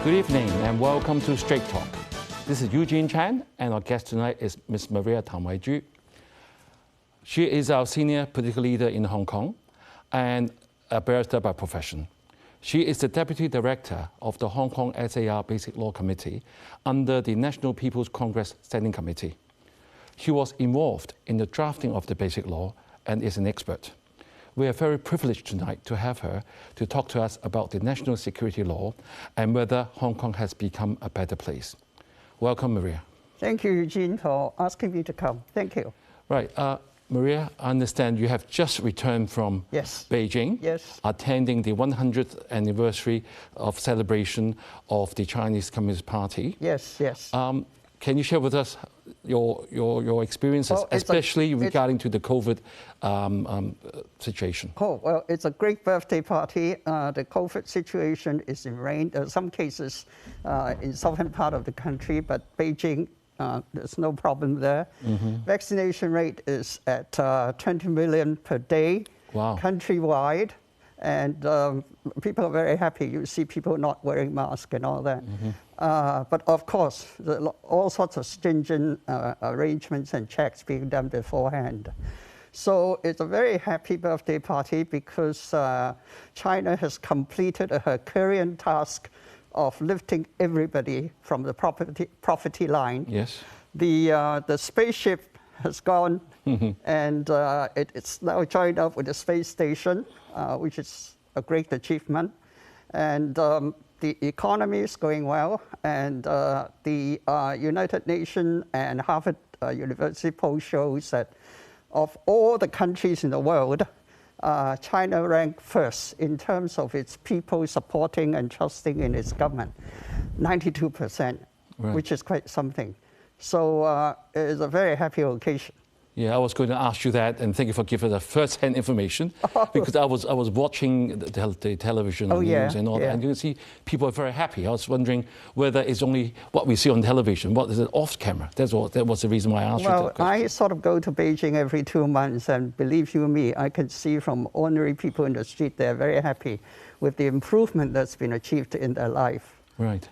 Good evening and welcome to Straight Talk. This is Eugene Chan and our guest tonight is Ms. Maria Tam Wai-Ju. She is our senior political leader in Hong Kong and a barrister by profession. She is the Deputy Director of the Hong Kong SAR Basic Law Committee under the National People's Congress Standing Committee. She was involved in the drafting of the Basic Law and is an expert. We are very privileged tonight to have her to talk to us about the national security law and whether Hong Kong has become a better place. Welcome, Maria. Thank you, Eugene, for asking me to come. Thank you. Right. Maria, I understand you have just returned from Beijing, attending the 100th anniversary of celebration of the Chinese Communist Party. Yes. Can you share with us your experiences, especially regarding to the COVID situation? Oh, well, it's a great birthday party. The COVID situation is in reign. Some cases in southern part of the country, but Beijing, there's no problem there. Vaccination rate is at 20 million per day, countrywide. And people are very happy. You see people not wearing masks and all that. But of course, all sorts of stringent arrangements and checks being done beforehand. So it's a very happy birthday party because China has completed a Herculean task of lifting everybody from the poverty line. Yes. The spaceship has gone, and it's now joined up with the space station, which is a great achievement. And the economy is going well, and the United Nations and Harvard University poll shows that of all the countries in the world, China ranked first in terms of its people supporting and trusting in its government, 92%, which is quite something. So it is a very happy occasion. Yeah, I was going to ask you that, and thank you for giving us first-hand information, because I was watching the television news and all that, and you can see people are very happy. I was wondering whether it's only what we see on television, what is it off camera? That was the reason why I asked you that question. I sort of go to Beijing every 2 months, and believe you me, I can see from ordinary people in the street, they're very happy with the improvement that's been achieved in their life. Right.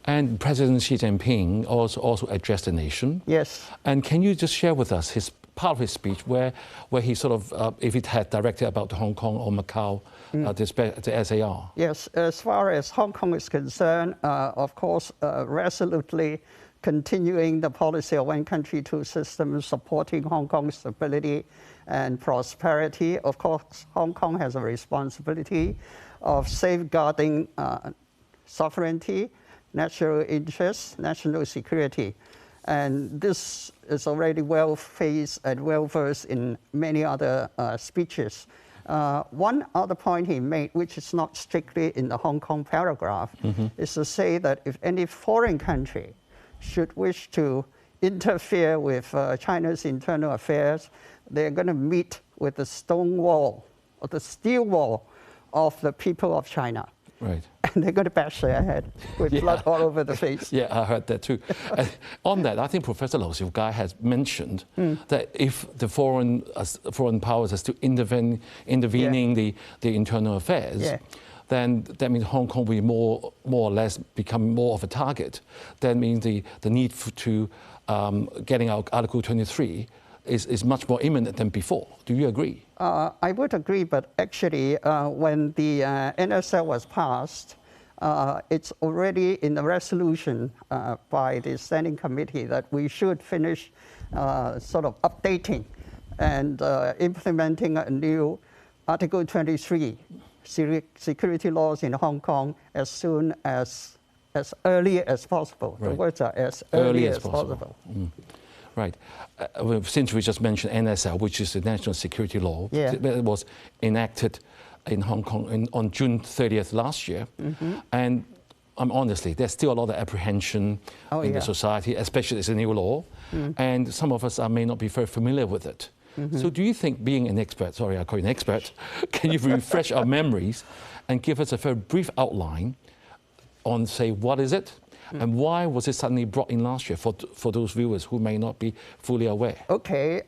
And President Xi Jinping also addressed the nation. Yes. And can you just share with us part of his speech where he sort of, if it had directed about Hong Kong or Macau, the SAR? Yes, as far as Hong Kong is concerned, of course, resolutely continuing the policy of one country, two systems, supporting Hong Kong's stability and prosperity. Of course, Hong Kong has a responsibility of safeguarding sovereignty, national interests, national security. And this is already well-faced and well-versed in many other speeches. One other point he made, which is not strictly in the Hong Kong paragraph, is to say that if any foreign country should wish to interfere with China's internal affairs, they're going to meet with the stone wall, or the steel wall of the people of China. Right. And they're going to bash their head with blood all over the face. Yeah, I heard that too. On that, I think Professor Lau Siu-Kai has mentioned that if the foreign powers are still intervening the internal affairs, then that means Hong Kong will more or less become more of a target. That means the need to getting out Article 23 is much more imminent than before. Do you agree? I would agree, but actually when the NSL was passed, it's already in the resolution by the Standing Committee that we should finish sort of updating and implementing a new Article 23 security laws in Hong Kong as soon as early as possible. Right. The words are as early as possible. Right. Since we just mentioned NSL, which is the National Security Law, it was enacted in Hong Kong on June 30th last year. And honestly, there's still a lot of apprehension in the society, especially it's a new law. And some of us may not be very familiar with it. So do you think, being an expert, sorry, I call you an expert, can you refresh our memories and give us a very brief outline on, say, what is it? And why was it suddenly brought in last year for those viewers who may not be fully aware? Okay.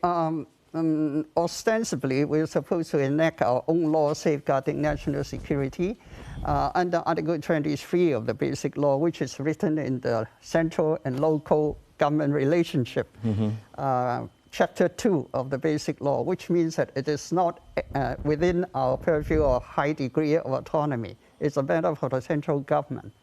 Ostensibly, we're supposed to enact our own law safeguarding national security. under Article 23 of the Basic Law, which is written in the central and local government relationship, Chapter 2 of the Basic Law, which means that it is not within our purview or high degree of autonomy. It's a matter for the central government,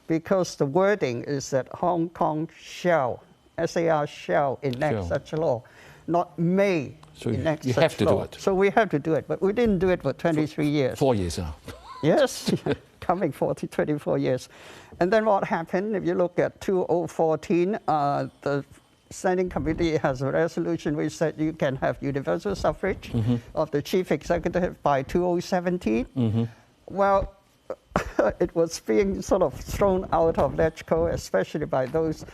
because the wording is that Hong Kong shall, SAR shall enact such a law, not may enact such law. So you have to do it. So we have to do it, but we didn't do it for 23 years. 4 years now. Yes, coming 24 years. And then what happened, if you look at 2014, the Standing Committee has a resolution which said you can have universal suffrage of the chief executive by 2017. Well, it was being sort of thrown out of LegCo, especially by those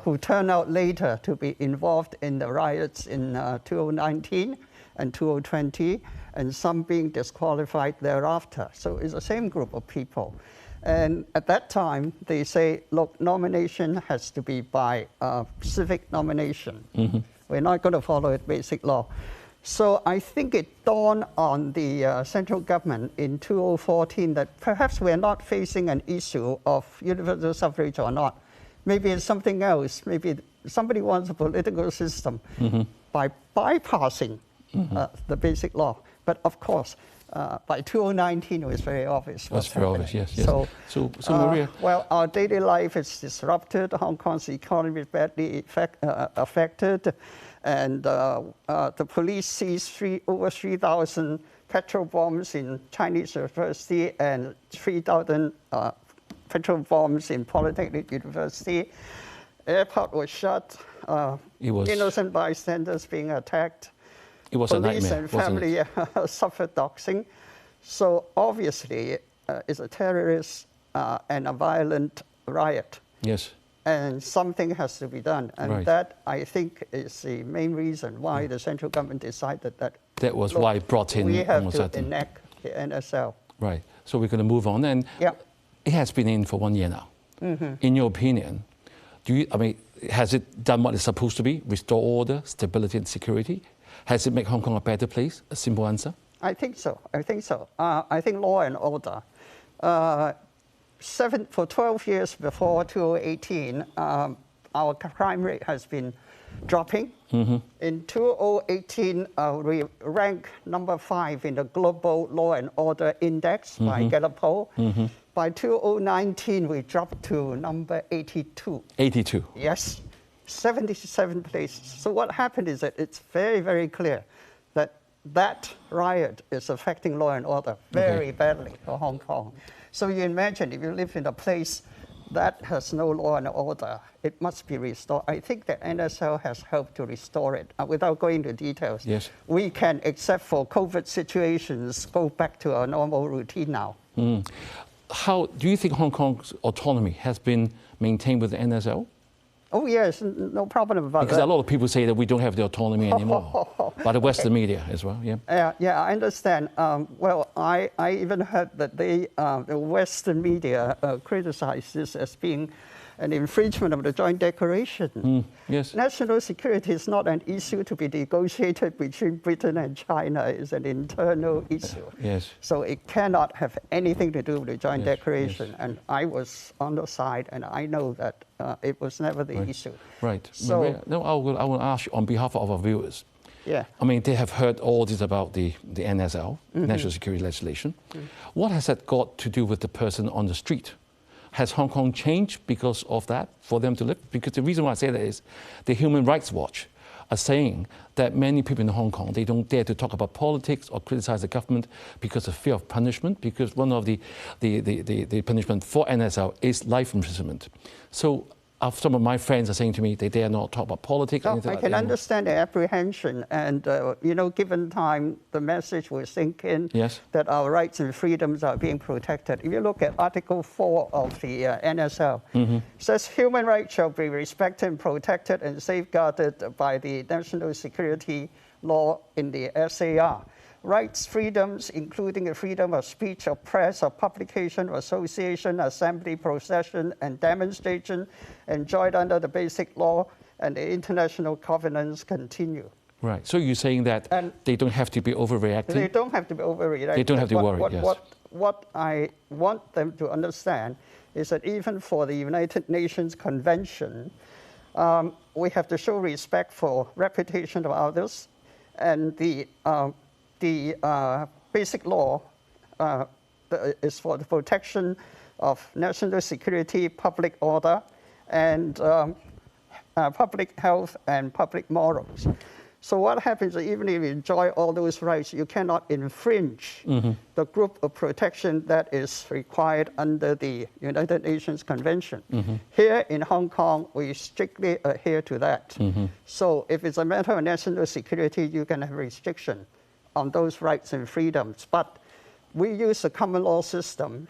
who turned out later to be involved in the riots in 2019 and 2020, and some being disqualified thereafter. So it's the same group of people. And at that time, they say, look, nomination has to be by civic nomination. We're not going to follow it basic law. So I think it dawned on the central government in 2014 that perhaps we're not facing an issue of universal suffrage or not. Maybe it's something else. Maybe somebody wants a political system by bypassing the basic law. But of course, by 2019, it was very obvious. That's very obvious, yes. So Maria? Well, our daily life is disrupted. Hong Kong's economy is badly affected. And the police seized over 3,000 petrol bombs in Chinese University and 3,000 petrol bombs in Polytechnic University. Airport was shut. Innocent bystanders being attacked. It was Police a nightmare, and family suffered doxing. So obviously, it's a terrorist and a violent riot. Yes. And something has to be done. And that, I think, is the main reason why the central government decided that. That was why it brought in. We have to enact the NSL. Right. So we're going to move on. And it has been in for 1 year now. In your opinion, has it done what it's supposed to be? Restore order, stability and security? Has it made Hong Kong a better place? A simple answer? I think so. I think law and order. For 12 years before 2018, our crime rate has been dropping. In 2018, we ranked number 5 in the Global Law and Order Index by Gallup poll. By 2019, we dropped to number 82. 82? Yes. 77 places. So what happened is that it's very, very clear that that riot is affecting law and order very badly for Hong Kong. So you imagine if you live in a place that has no law and order, it must be restored. I think the NSL has helped to restore it. Without going into details, we can, except for COVID situations, go back to our normal routine now. How do you think Hong Kong's autonomy has been maintained with the NSL? Oh, yes, no problem about that. Because a lot of people say that we don't have the autonomy anymore, by the Western media as well, Yeah, I understand. Well, I even heard that the Western media criticized this as being an infringement of the Joint Declaration. Yes. National security is not an issue to be negotiated between Britain and China. It's an internal issue. Yes. So it cannot have anything to do with the Joint Declaration. And I was on the side, and I know that it was never the issue. Right. So now I will ask you on behalf of our viewers. Yeah. They have heard all this about the NSL, National Security Legislation. What has that got to do with the person on the street? Has Hong Kong changed because of that for them to live? Because the reason why I say that is the Human Rights Watch are saying that many people in Hong Kong, they don't dare to talk about politics or criticize the government because of fear of punishment, because one of the punishment for NSL is life imprisonment. So some of my friends are saying to me they dare not talk about politics. No, I can understand the apprehension, and given time, the message will sink in that our rights and freedoms are being protected. If you look at Article 4 of the NSL, it says human rights shall be respected and protected and safeguarded by the national security law in the SAR. Rights, freedoms, including the freedom of speech, of press, of publication, of association, assembly, procession, and demonstration, enjoyed under the basic law and the international covenants continue. Right. So you're saying that they don't have to be overreacting? They don't have to be overreacting. They don't have to worry, what I want them to understand is that even for the United Nations Convention, we have to show respect for reputation of others, and the basic law is for the protection of national security, public order, and public health and public morals. So what happens is even if you enjoy all those rights, you cannot infringe the group of protection that is required under the United Nations Convention. Here in Hong Kong, we strictly adhere to that. So if it's a matter of national security, you can have restriction on those rights and freedoms. But we use a common law system,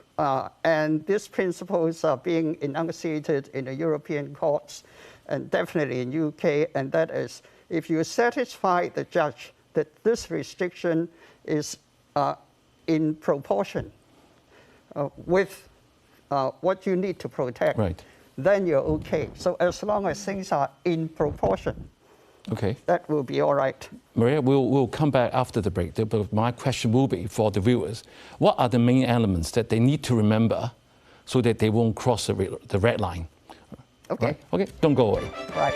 and these principles are being enunciated in the European courts and definitely in UK, and that is, if you satisfy the judge that this restriction is in proportion with what you need to protect, then you're okay. So as long as things are in proportion, that will be all right. Maria, we'll come back after the break, but my question will be for the viewers, what are the main elements that they need to remember so that they won't cross the red line? Okay. Right? Okay, don't go away. Right.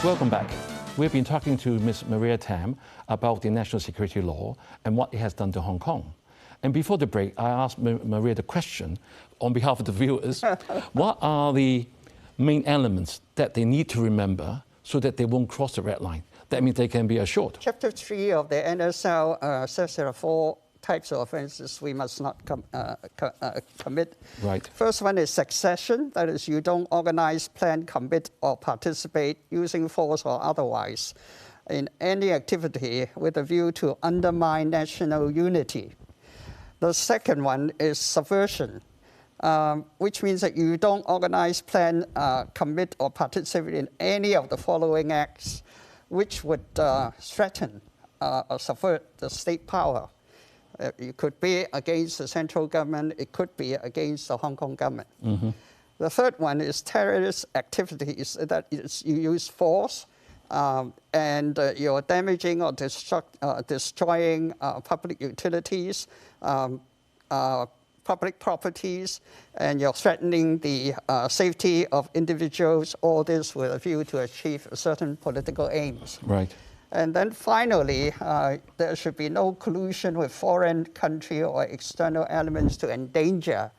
Welcome back. We've been talking to Ms. Maria Tam about the national security law and what it has done to Hong Kong. And before the break, I asked Maria the question on behalf of the viewers, what are the main elements that they need to remember so that they won't cross the red line? That means they can be assured. Chapter 3 of the NSL says there are 4 types of offenses we must not commit. Right. First one is succession, that is, you don't organize, plan, commit, or participate using force or otherwise in any activity with a view to undermine national unity. The second one is subversion, which means that you don't organize, plan, commit, or participate in any of the following acts which would threaten or subvert the state power. It could be against the central government, it could be against the Hong Kong government. The third one is terrorist activities, that is, you use force and you're damaging or destroying public utilities, public properties, and you're threatening the safety of individuals, all this with a view to achieve certain political aims. Right. And then finally, there should be no collusion with foreign country or external elements to endanger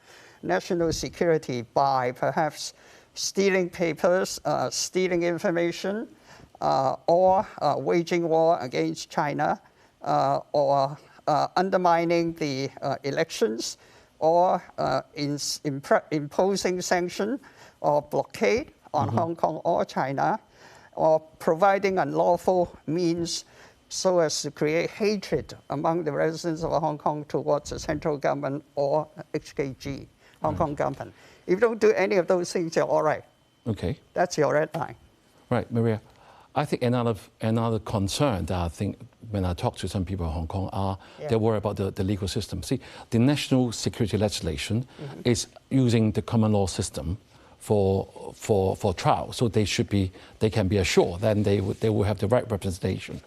national security by perhaps stealing papers, stealing information, or waging war against China, or undermining the elections, or imposing sanction or blockade on Hong Kong or China, or providing unlawful means so as to create hatred among the residents of Hong Kong towards the central government or HKG, Hong Kong government. If you don't do any of those things, you're all right. Okay. That's your red line. Right, Maria. I think another concern that I think when I talk to some people in Hong Kong are they're worried about the legal system. See, the national security legislation is using the common law system for trial, so they can be assured that they will have the right representation,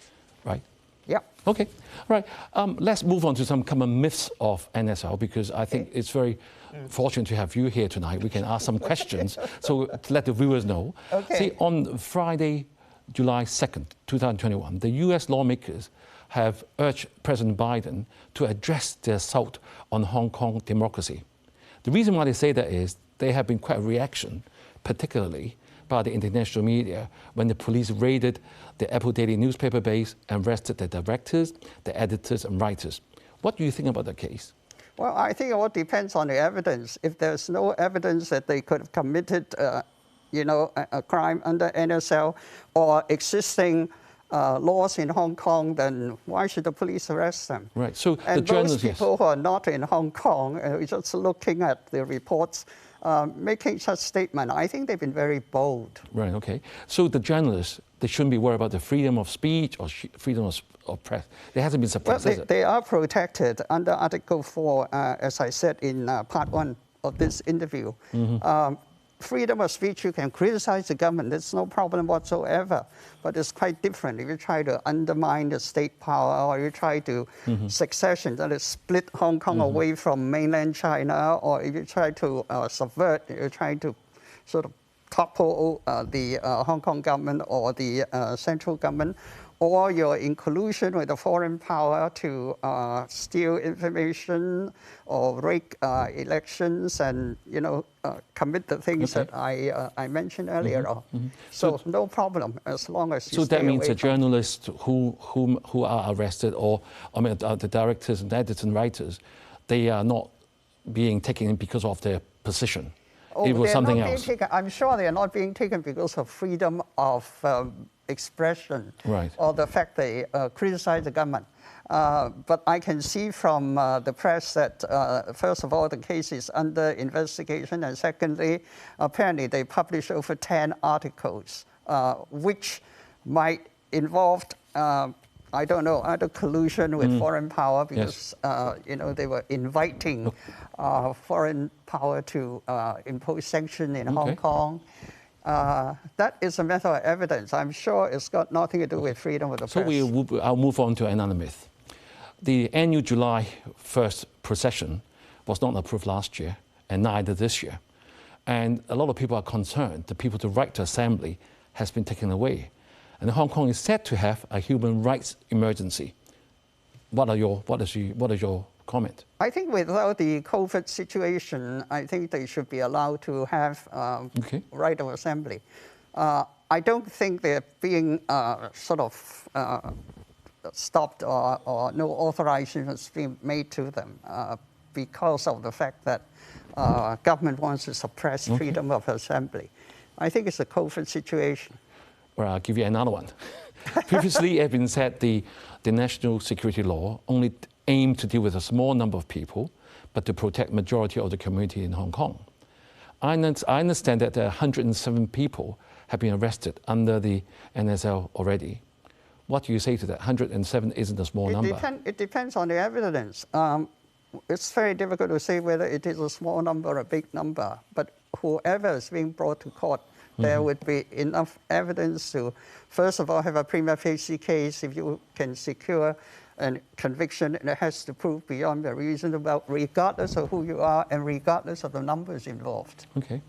right? Yeah. Okay. Right. Let's move on to some common myths of NSL, because I think it's very fortunate to have you here tonight. We can ask some questions, so to let the viewers know. Okay. See, on Friday, July 2nd, 2021, the US lawmakers have urged President Biden to address the assault on Hong Kong democracy. The reason why they say that is there have been quite a reaction, particularly by the international media, when the police raided the Apple Daily newspaper base and arrested the directors, the editors, and writers. What do you think about that case? Well, I think it all depends on the evidence. If there's no evidence that they could have committed a crime under NSL or existing laws in Hong Kong, then why should the police arrest them? Right. So and the journalists, those people who are not in Hong Kong, just looking at the reports, making such statement, I think they've been very bold. Right. Okay. So the journalists they shouldn't be worried about the freedom of speech or freedom of press. It hasn't been suppressed, Well, has it? they are protected under Article 4, as I said in part 1 of this interview. Freedom of speech, you can criticize the government, there's no problem whatsoever. But it's quite different if you try to undermine the state power or you try to succession, that is split Hong Kong away from mainland China, or if you try to subvert, you're trying to sort of topple the Hong Kong government or the central government, or you're in collusion with a foreign power to steal information or rig elections and, commit the things that I mentioned earlier on. So no problem as long as you So stay that means away the journalists who are arrested, or the directors and editors and writers, they are not being taken in because of their position. It was something else. I'm sure they are not being taken because of freedom of expression, right, or the fact they criticize the government. But I can see from the press that, first of all, the case is under investigation, and secondly, apparently they published over 10 articles, which might involve, I don't know, either collusion with foreign power, because they were inviting foreign power to impose sanctions in Hong Kong. That is a matter of evidence. I'm sure it's got nothing to do with freedom of the press. So I'll move on to another myth. The annual July 1st procession was not approved last year, and neither this year. And a lot of people are concerned the people to right to assembly has been taken away. And Hong Kong is said to have a human rights emergency. What is your comment? I think without the COVID situation, I think they should be allowed to have right of assembly. I don't think they're being stopped or no authorization is being made to them because of the fact that government wants to suppress freedom of assembly. I think it's a COVID situation. Well, I'll give you another one. Previously, it has been said the national security law only aimed to deal with a small number of people, but to protect majority of the community in Hong Kong. I understand that 107 people have been arrested under the NSL already. What do you say to that? 107 isn't a small number. It depends on the evidence. It's very difficult to say whether it is a small number or a big number, but whoever is being brought to court, there would be enough evidence to, first of all, have a prima facie case. If you can secure a conviction, it has to prove beyond a reasonable doubt, regardless of who you are and regardless of the numbers involved. Okay.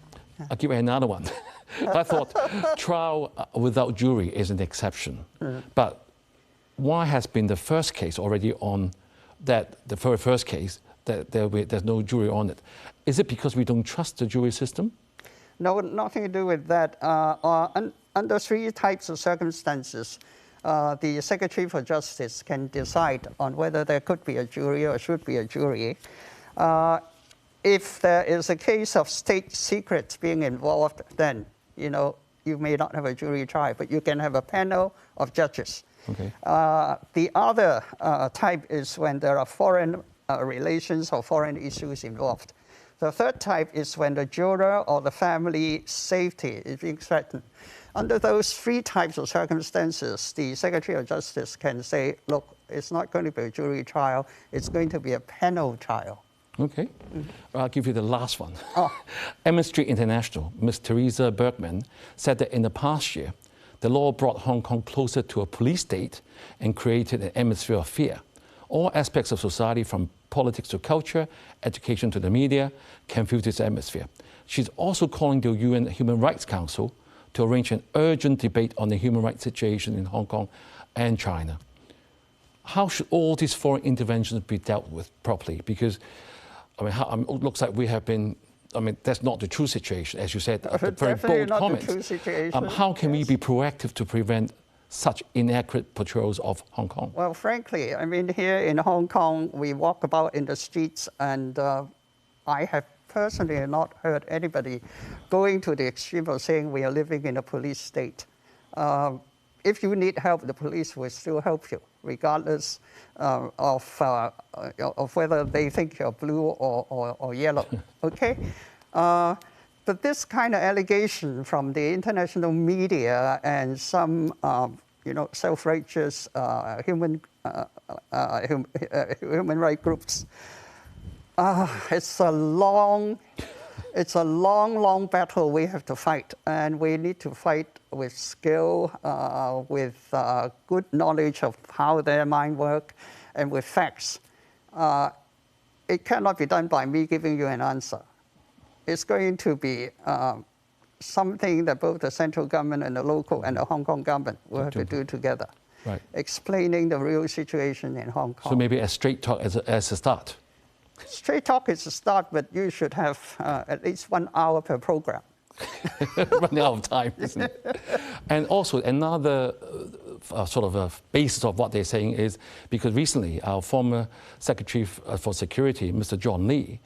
I'll give you another one. I thought trial without jury is an exception. But why has been the first case already on that, the very first case, that there's no jury on it? Is it because we don't trust the jury system? No, nothing to do with that. Under 3 types of circumstances, the Secretary for Justice can decide on whether there could be a jury or should be a jury. If there is a case of state secrets being involved, then you may not have a jury trial, but you can have a panel of judges. Okay. The other type is when there are foreign relations or foreign issues involved. The third type is when the juror or the family safety is being threatened. Under those 3 types of circumstances, the Secretary of Justice can say, look, it's not going to be a jury trial, it's going to be a panel trial. Okay. I'll give you the last one. Amnesty International, Ms. Teresa Bergman, said that in the past year, the law brought Hong Kong closer to a police state and created an atmosphere of fear. All aspects of society, from politics to culture, education to the media, can feel this atmosphere. She's also calling the UN Human Rights Council to arrange an urgent debate on the human rights situation in Hong Kong and China. How should all these foreign interventions be dealt with properly? Because, it looks like we have been, that's not the true situation, as you said, very bold comments. How can we be proactive to prevent such inaccurate portrayals of Hong Kong? Well, frankly, here in Hong Kong, we walk about in the streets, and I have personally not heard anybody going to the extreme of saying we are living in a police state. If you need help, the police will still help you, regardless of whether they think you're blue or yellow. Okay? But this kind of allegation from the international media and some, self-righteous human rights groups, it's a long, long battle we have to fight, and we need to fight with skill, with good knowledge of how their mind works, and with facts. It cannot be done by me giving you an answer. It's going to be something that both the central government and the local and the Hong Kong government will have to do together, right, explaining the real situation in Hong Kong. So maybe a straight talk as a start. Straight talk is a start, but you should have at least 1 hour per program. Running out of time, isn't it? And also another sort of a basis of what they're saying is because recently our former Secretary for Security, Mr. John Lee,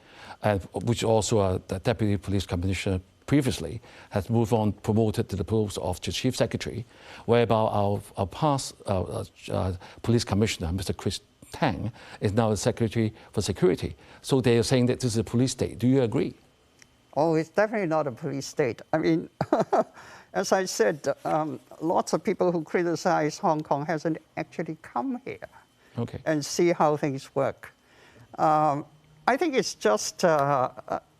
which also the Deputy Police Commissioner previously, has moved on, promoted to the post of the Chief Secretary, whereby our past Police Commissioner, Mr. Chris Tang, is now the Secretary for Security. So they are saying that this is a police state. Do you agree? Oh, it's definitely not a police state. I mean, as I said, lots of people who criticize Hong Kong hasn't actually come here and see how things work. I think it's just,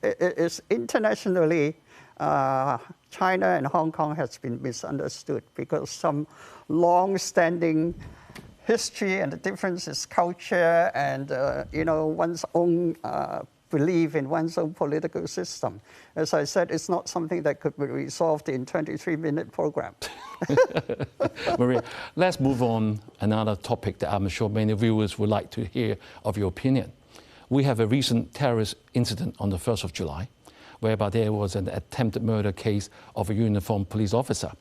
it's internationally, China and Hong Kong has been misunderstood because some long-standing history and the difference is culture and, one's own belief in one's own political system. As I said, it's not something that could be resolved in 23-minute program. Maria, let's move on another topic that I'm sure many viewers would like to hear of your opinion. We have a recent terrorist incident on the 1st of July, whereby there was an attempted murder case of a uniformed police officer.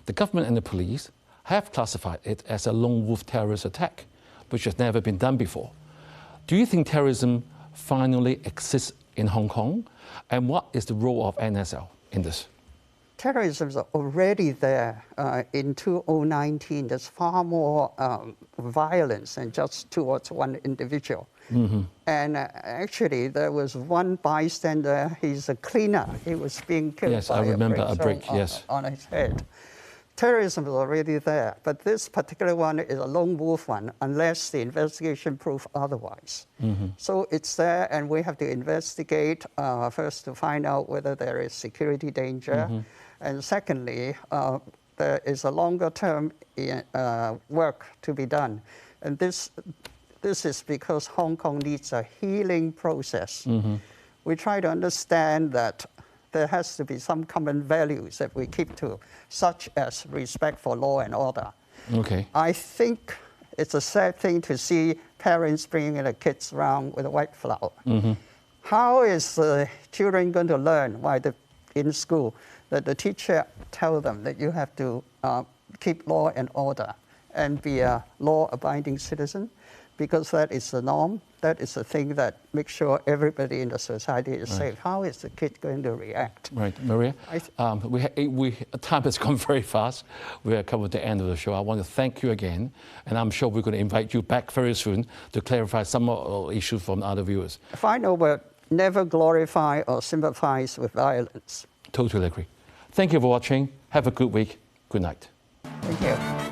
The government and the police have classified it as a lone wolf terrorist attack, which has never been done before. Do you think terrorism finally exists in Hong Kong? And what is the role of NSL in this? Terrorism is already there. In 2019, there's far more violence than just towards one individual. Mm-hmm. And actually, there was one bystander, he's a cleaner. He was being killed by a brick on his head. Terrorism is already there, but this particular one is a lone wolf one, unless the investigation proves otherwise. Mm-hmm. So it's there, and we have to investigate first to find out whether there is security danger, and secondly, there is a longer-term work to be done, and this is because Hong Kong needs a healing process. Mm-hmm. We try to understand that there has to be some common values that we keep to, such as respect for law and order. Okay. I think it's a sad thing to see parents bringing their kids around with a white flower. Mm-hmm. How is the children going to learn while they're in school that the teacher tell them that you have to keep law and order and be a law-abiding citizen? Because that is the norm. That is the thing that makes sure everybody in the society is safe. How is the kid going to react? Right, Maria, time has gone very fast. We are coming to the end of the show. I want to thank you again, and I'm sure we're going to invite you back very soon to clarify some more issues from other viewers. Final word, never glorify or sympathize with violence. Totally agree. Thank you for watching. Have a good week. Good night. Thank you.